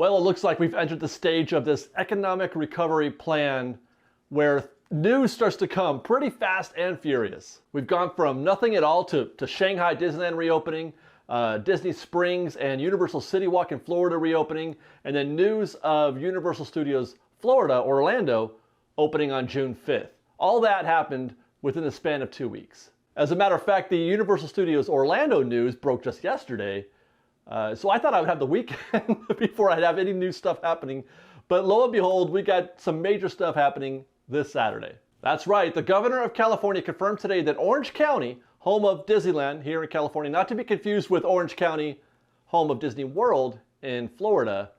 Well, it looks like we've entered the stage of this economic recovery plan where news starts to come pretty fast and furious. We've gone from nothing at all to Shanghai Disneyland reopening, Disney Springs and Universal City Walk in Florida reopening, and then news of Universal Studios Florida, Orlando, opening on June 5th. All that happened within the span of 2 weeks. As a matter of fact, the Universal Studios Orlando news broke just yesterday, so I thought I would have the weekend before I'd have any new stuff happening, but lo and behold, we got some major stuff happening this Saturday. That's right, the governor of California confirmed today that Orange County, home of Disneyland here in California, not to be confused with Orange County, home of Disney World in Florida,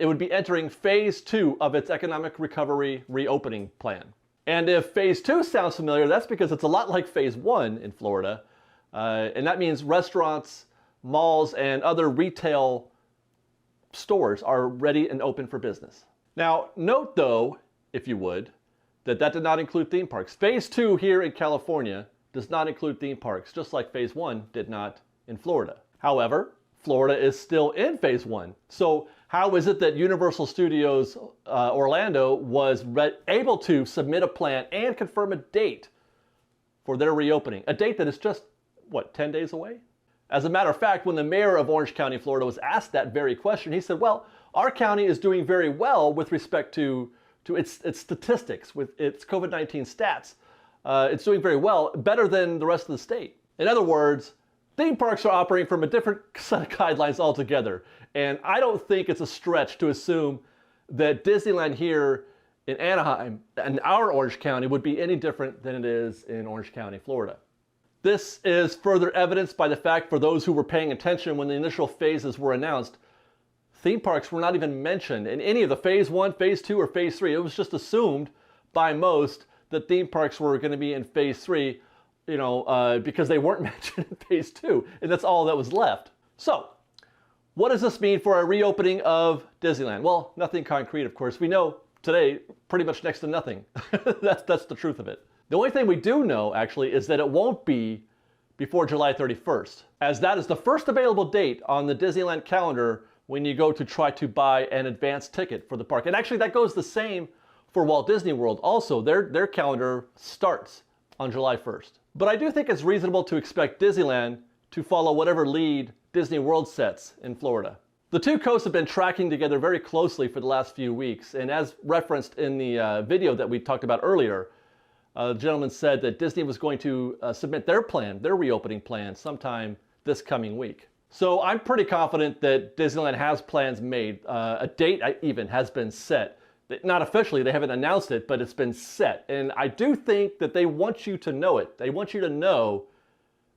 it would be entering phase 2 of its economic recovery reopening plan. And if phase 2 sounds familiar, that's because it's a lot like phase 1 in Florida, and that means restaurants, malls, and other retail stores are ready and open for business. Now, note though, if you would, that did not include theme parks. Phase 2 here in California does not include theme parks, just like phase 1 did not in Florida. However, Florida is still in phase 1. So how is it that Universal Studios Orlando was able to submit a plan and confirm a date for their reopening? A date that is just, what, 10 days away? As a matter of fact, when the mayor of Orange County, Florida was asked that very question, he said, well, our county is doing very well with respect to its statistics, with its COVID-19 stats. It's doing very well, better than the rest of the state. In other words, theme parks are operating from a different set of guidelines altogether. And I don't think it's a stretch to assume that Disneyland here in Anaheim and our Orange County would be any different than it is in Orange County, Florida. This is further evidenced by the fact, for those who were paying attention when the initial phases were announced, theme parks were not even mentioned in any of the phase 1, phase 2, or phase 3. It was just assumed by most that theme parks were going to be in phase 3, because they weren't mentioned in phase 2, and that's all that was left. So, what does this mean for a reopening of Disneyland? Well, nothing concrete, of course. We know today pretty much next to nothing. That's the truth of it. The only thing we do know, actually, is that it won't be before July 31st, as that is the first available date on the Disneyland calendar when you go to try to buy an advance ticket for the park. And actually, that goes the same for Walt Disney World. Also, their calendar starts on July 1st. But I do think it's reasonable to expect Disneyland to follow whatever lead Disney World sets in Florida. The two coasts have been tracking together very closely for the last few weeks, and as referenced in the video that we talked about earlier, the gentleman said that Disney was going to submit their reopening plan, sometime this coming week. So I'm pretty confident that Disneyland has plans made. A date even has been set. Not officially, they haven't announced it, but it's been set. And I do think that they want you to know it. They want you to know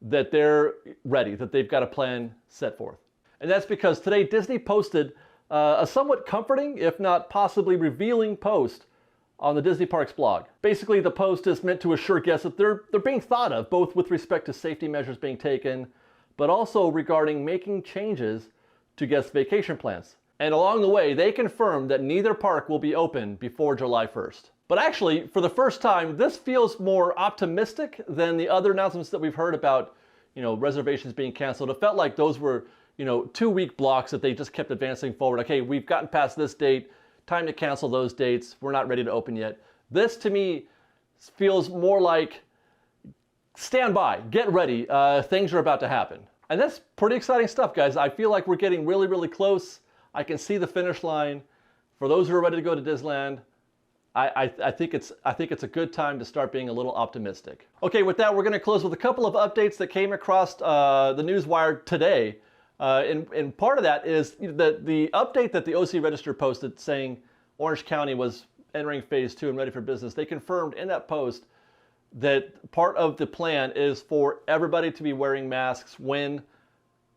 that they're ready, that they've got a plan set forth. And that's because today Disney posted a somewhat comforting, if not possibly revealing post on the Disney Parks blog. Basically, the post is meant to assure guests that they're being thought of, both with respect to safety measures being taken, but also regarding making changes to guest vacation plans. And along the way, they confirmed that neither park will be open before July 1st. But actually, for the first time, this feels more optimistic than the other announcements that we've heard about, reservations being canceled. It felt like those were, 2-week blocks that they just kept advancing forward. Okay, we've gotten past this date, time to cancel those dates. We're not ready to open yet. This, to me, feels more like, stand by, get ready, things are about to happen. And that's pretty exciting stuff, guys. I feel like we're getting really, really close. I can see the finish line. For those who are ready to go to Disneyland, I think it's a good time to start being a little optimistic. Okay, with that, we're going to close with a couple of updates that came across the newswire today. And part of that is the update that the OC Register posted saying Orange County was entering phase 2 and ready for business. They confirmed in that post that part of the plan is for everybody to be wearing masks when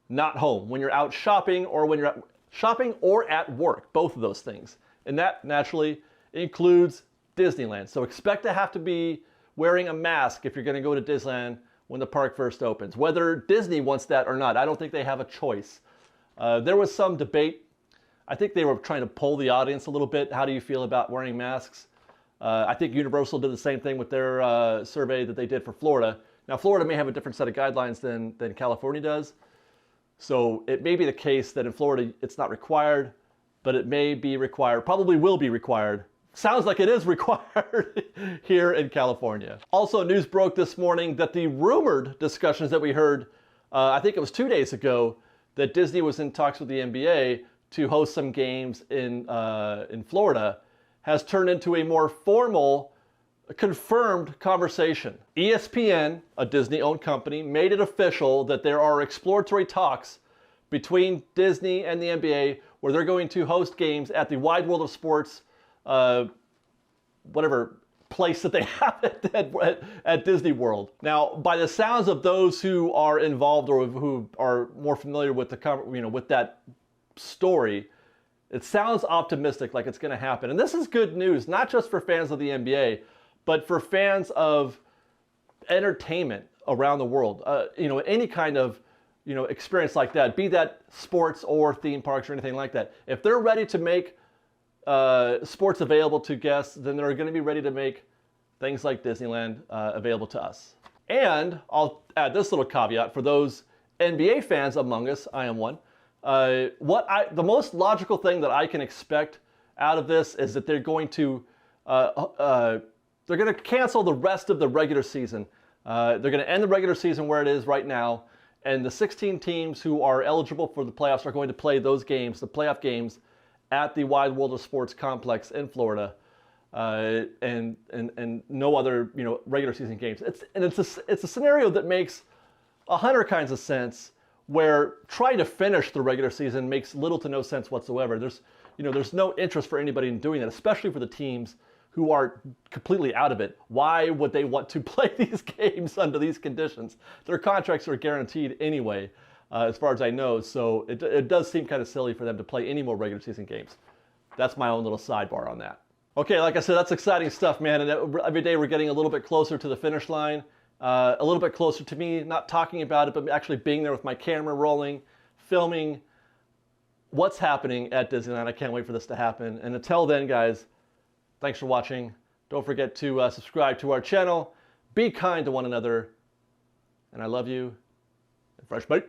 not home, when you're out shopping or when you're shopping or at work, both of those things. And that naturally includes Disneyland. So expect to have to be wearing a mask if you're going to go to Disneyland when the park first opens. Whether Disney wants that or not, I don't think they have a choice. There was some debate. I think they were trying to poll the audience a little bit. How do you feel about wearing masks? I think Universal did the same thing with their survey that they did for Florida. Now, Florida may have a different set of guidelines than California does. So it may be the case that in Florida it's not required, but it may be required, probably will be required. Sounds like it is required here in California. Also, news broke this morning that the rumored discussions that we heard, I think it was 2 days ago, that Disney was in talks with the NBA to host some games in Florida, has turned into a more formal, confirmed conversation. ESPN, a Disney-owned company, made it official that there are exploratory talks between Disney and the NBA where they're going to host games at the Wide World of Sports, whatever place that they have at Disney World. Now, by the sounds of those who are involved or who are more familiar with with that story, it sounds optimistic, like it's going to happen. And this is good news, not just for fans of the NBA, but for fans of entertainment around the world. Any kind of experience like that, be that sports or theme parks or anything like that. If they're ready to make sports available to guests, then they're going to be ready to make things like Disneyland available to us. And I'll add this little caveat for those NBA fans among us. I am one. The most logical thing that I can expect out of this is that they're going to cancel the rest of the regular season. They're going to end the regular season where it is right now, and the 16 teams who are eligible for the playoffs are going to play those games, the playoff games, at the Wide World of Sports complex in Florida, and no other regular season games. It's a scenario that makes 100 kinds of sense, where trying to finish the regular season makes little to no sense whatsoever. There's no interest for anybody in doing that, especially for the teams who are completely out of it. Why would they want to play these games under these conditions? Their contracts are guaranteed anyway, as far as I know, so it does seem kind of silly for them to play any more regular season games. That's my own little sidebar on that. Okay, like I said, that's exciting stuff, man, and every day we're getting a little bit closer to the finish line, a little bit closer to me not talking about it, but actually being there with my camera rolling, filming what's happening at Disneyland. I can't wait for this to happen. And until then, guys, thanks for watching. Don't forget to subscribe to our channel. Be kind to one another. And I love you. And fresh bite.